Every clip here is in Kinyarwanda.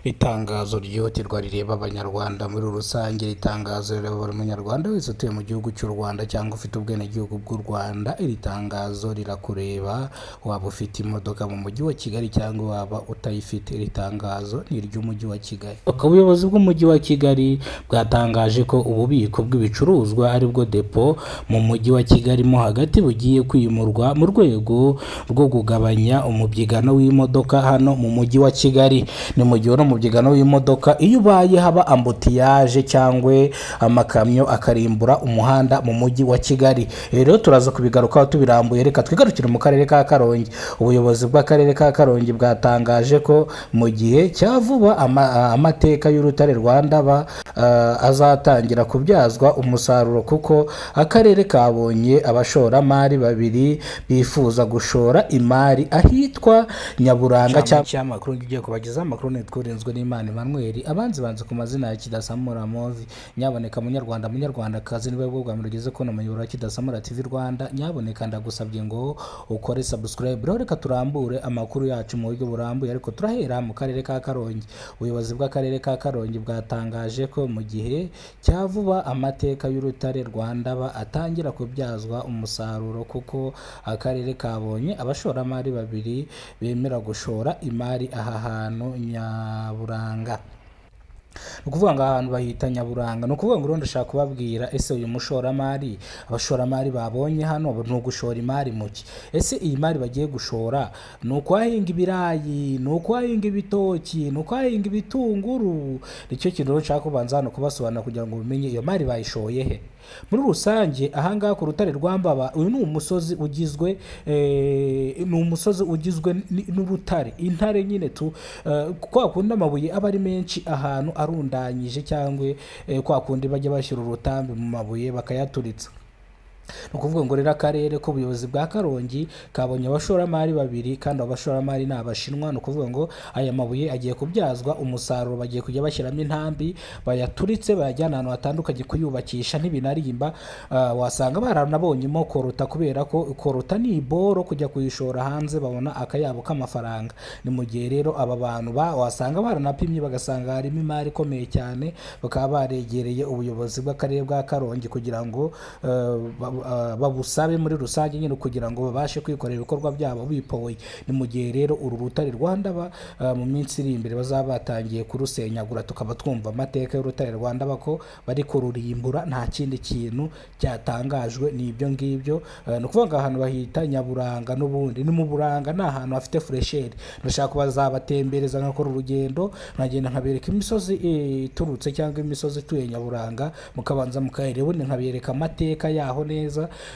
Itangazo ryihutirwa rireba abanyarwanda muri rusange. Iri tangazo rireba buri munyarwanda wese utuye mu gihugu cy'u Rwanda cyangwa ufite ubwenegihugu bw'u Rwanda. Iri tangazo rirakureba, waba ufite imodoka mu mujyi wa Kigali cyangwa waba utayifite. Iri tangazo ni iry'umujyi wa Kigali. Ubuyobozi bw'umujyi wa Kigali bwatangaje ko ububiko bw'ibicuruzwa aribwo depo mu mujyi wa Kigali mo hagati bugiye kwimurwa mu rwego rwo kugabanya umubyigano w'imodoka hano mu mujyi wa Kigali. Ni mu gihe mu byigano w'imodoka iyo ubaye haba ambutiyaje cyangwa amakamyo akarimbura umuhanda mu mujyi wa Kigali. Rero turaza kubigarukaho tubirambuye. Reka twigarukire mu karere ka Karongi. Ubuyobozi bw'akarere ka Karongi bwatangaje ko mu gihe cya vuba amateka y'urutare Rwanda azatangira kubyazwa umusaruro, kuko akarere kabonye abashoramari babiri bifuza gushora imari ahitwa Nyaburanga. Cy'amakuru ngiye kubagezaho amakuru netkurinzwe n'Imana Emmanuel. Abanzi ku mazina ya Kidasamura Movi. Nyaboneka munyarwandakazi niwe bwo bwa murugeze ko n'umuyoboro wa Kidasamura TV Rwanda. Nyaboneka ndagusabye ngo ukore subscribe. Reka turambure amakuru yacu mu buryo burambuye, ariko turahera mu karere ka Karongi. Ubuyobozi bw'akarere ka Karongi bwatangaje ko mu gihe cya vuba amateka y'urutare Rwanda atangira kubyazwa umusaruro, kuko akarere kabonye abashoramari babiri bemera gushora imari aha hantu Nyaburanga. Ni ukuvuga ngo ahantu bahita Nyaburanga. Ni ukuvuga ngo ndashaka kubabwira, ese uyu mushoramari, abashoramari babonye hano ni ugushora imari muki? Ese iyi mari bagiye gushora ni ukwahinga ibirayi, ni ukwahinga ibitoki, ni ukwahinga ibitunguru? Nicyo kintu nshaka kubanza hano kubasobanura kugira ngo umenye iyo mari bayishoye he. Muri rusange ahangaha ku rutare Rwambaba, uyu ni umusozi ugizwe n'urutare, intare nyine kwa kundi amabuye aba ari menshi ahantu arundanyije, cyangwa kwa kundi bajya bashyira urutambi mu mabuye bakayaturitsa. Ni ukuvuga ngo rero akarere k'ubuyobozi bwa Karongi kabonye abashoramari babiri, kandi abo bashoramari ni Abashinwa. Ni ukuvuga ngo aya mabuye agiye kubyazwa umusaruro, bagiye kujya bashyiramo intambi bayaturitse bayajyana ahantu hatandukanye kuyubakisha ntibinarimba. Wasanga baranabonyemo korota, kubera ko korota ni iboro kujya kuyishora hanze babona akayabo k'amafaranga. Ni mu gihe rero aba bantu wasanga baranapimye bagasanga harimo imari ikomeye cyane, bakaba baregereye ubuyobozi bw'akarere bwa Karongi kugira ngo babusabe muri rusange nyine kugira ngo babashe kwikorera ibikorwa byabo bipoye. Ni mu gihe rero uru rutare Rwanda mu minsi iri imbere bazaba batangiye kurusenyagura, tukaba twumva amateka y'urutare Rwanda ko bari kururimbura. Nta kindi kintu cyatangajwe, ni ibyo ngibyo. Ni ukuvuga ngo ahantu bahita Nyaburanga, n'ubundi ni mu Buranga, ni ahantu hafite furesheri. Ndashaka kubazabatembereza nkakora urugendo, nkagenda nkabereka imisozi iturutse cyangwa imisozi ituye Nyaburanga, mukabanza mukahereba, ubundi nkabereka amateka yaho neza,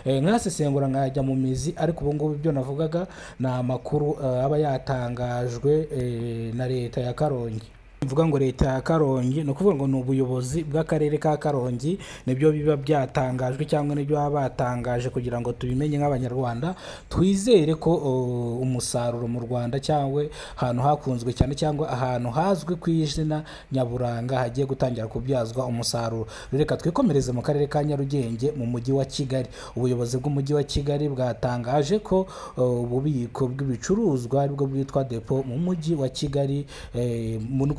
nkasesengura nkajya mu mizi. Ariko ubu ngubu ibyo navugaga ni amakuru aba yatangajwe na leta ya Karongi. Mvuga ngo leta ya Karongi ni ukuvuga ngo ni ubuyobozi bw'akarere ka Karongi, nibyo biba byatangajwe cyangwa nibyo baba batangaje kugira ngo tubimenye nk'abanyarwanda, twizere ko umusaruro mu Rwanda cyangwa ahantu hakunzwe cyane cyangwa ahantu hazwi ku izina Nyaburanga hagiye gutangira kubyazwa umusaruro. Reka twikomereze mu karere ka Nyarugenge mu mujyi wa Kigali. Ubuyobozi bw'umujyi wa Kigali bwatangaje ko ububiko bw'ibicuruzwa aribwo bwitwa depo mu mujyi wa Kigali,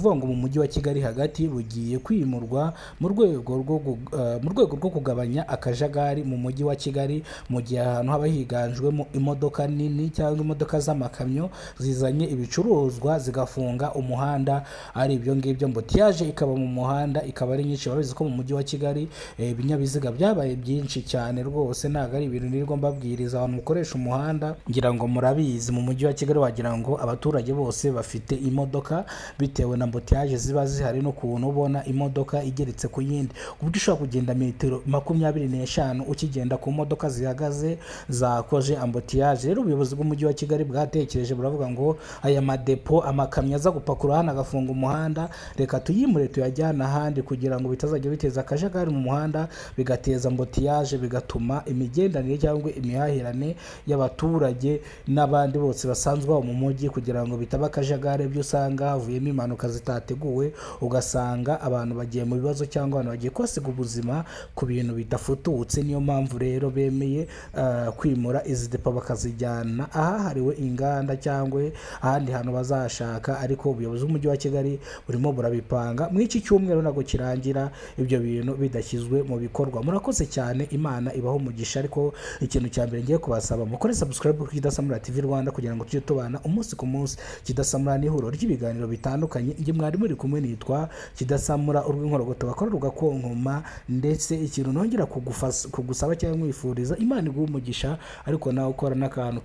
ngo mu mujyi wa Kigali hagati bugiye kwimurwa mu rwego rwo kugabanya akajagari mu mujyi wa Kigali, mu gihe ahantu haba higanjwemo imodoka nini cyangwa imodoka z'amakamyo zizanye ibicuruzwa zigafunga umuhanda. Ari ibyo ngibyo, mbutiyaje ikaba mu muhanda ikaba ari nyinshi. Babizi ko mu mujyi wa Kigali ibinyabiziga byabaye byinshi cyane rwose, ntabwo ari ibintu nirirwa mbabwiriza abantu mukoresha umuhanda, ngira ngo murabizi. Mu mujyi wa Kigali wagira ngo abaturage bose bafite imodoka, bitewe na ambutiyaje ziba zihari n'ukuntu ubona imodoka igeretse ku yindi, ku buryo ushobora kugenda metero 25 ukigenda ku modoka zihagaze zakoje ambutiyaje. Rero ubuyobozi bw'umujyi wa Kigali bwatekereje buravuga ngo aya madepo, amakamyo aza gupakura hano agafunga umuhanda, reka tuyimure tuyajyana ahandi kugira ngo bitazajya biteza akajagari mu muhanda, bigateza ambutiyaje, bigatuma imigendanire cyangwa imihahirane y'abaturage n'abandi bose basanzwe mu mujyi kugira ngo bitaba akajagari, byo usanga havuyemo impanuka butateguwe, ugasanga abantu bagiye mu bibazo cyangwa abantu bagiye kwasiga ubuzima ku bintu bidafututse. Niyo mpamvu rero bemeye kwimura izi depo bakazijyana ahahariwe inganda cyangwa ahandi hantu bazashaka, ariko ubuyobozi bw'umujyi wa Kigali burimo burabipanga muri iki cyumweru ntabwo kirangira ibyo bintu bidashyizwe mu bikorwa. Murakoze cyane, Imana ibaho umugisha. Ariko ikintu cya mbere ngiye kubasaba mukore subscribe kuri Kidasamura TV Rwanda kugira ngo tujye tubana umunsi ku munsi. Kidasamura ni ihuriro ry'ibiganiro bitandukanye, njye mwari muri kumwe nitwa Kidasamura, urw'inkorogoto bakora rugakonkoma. Ndetse ikintu nongera kugusaba cyangwa mwifuriza, Imana iguhe umugisha, ariko nawe ukora n'akantu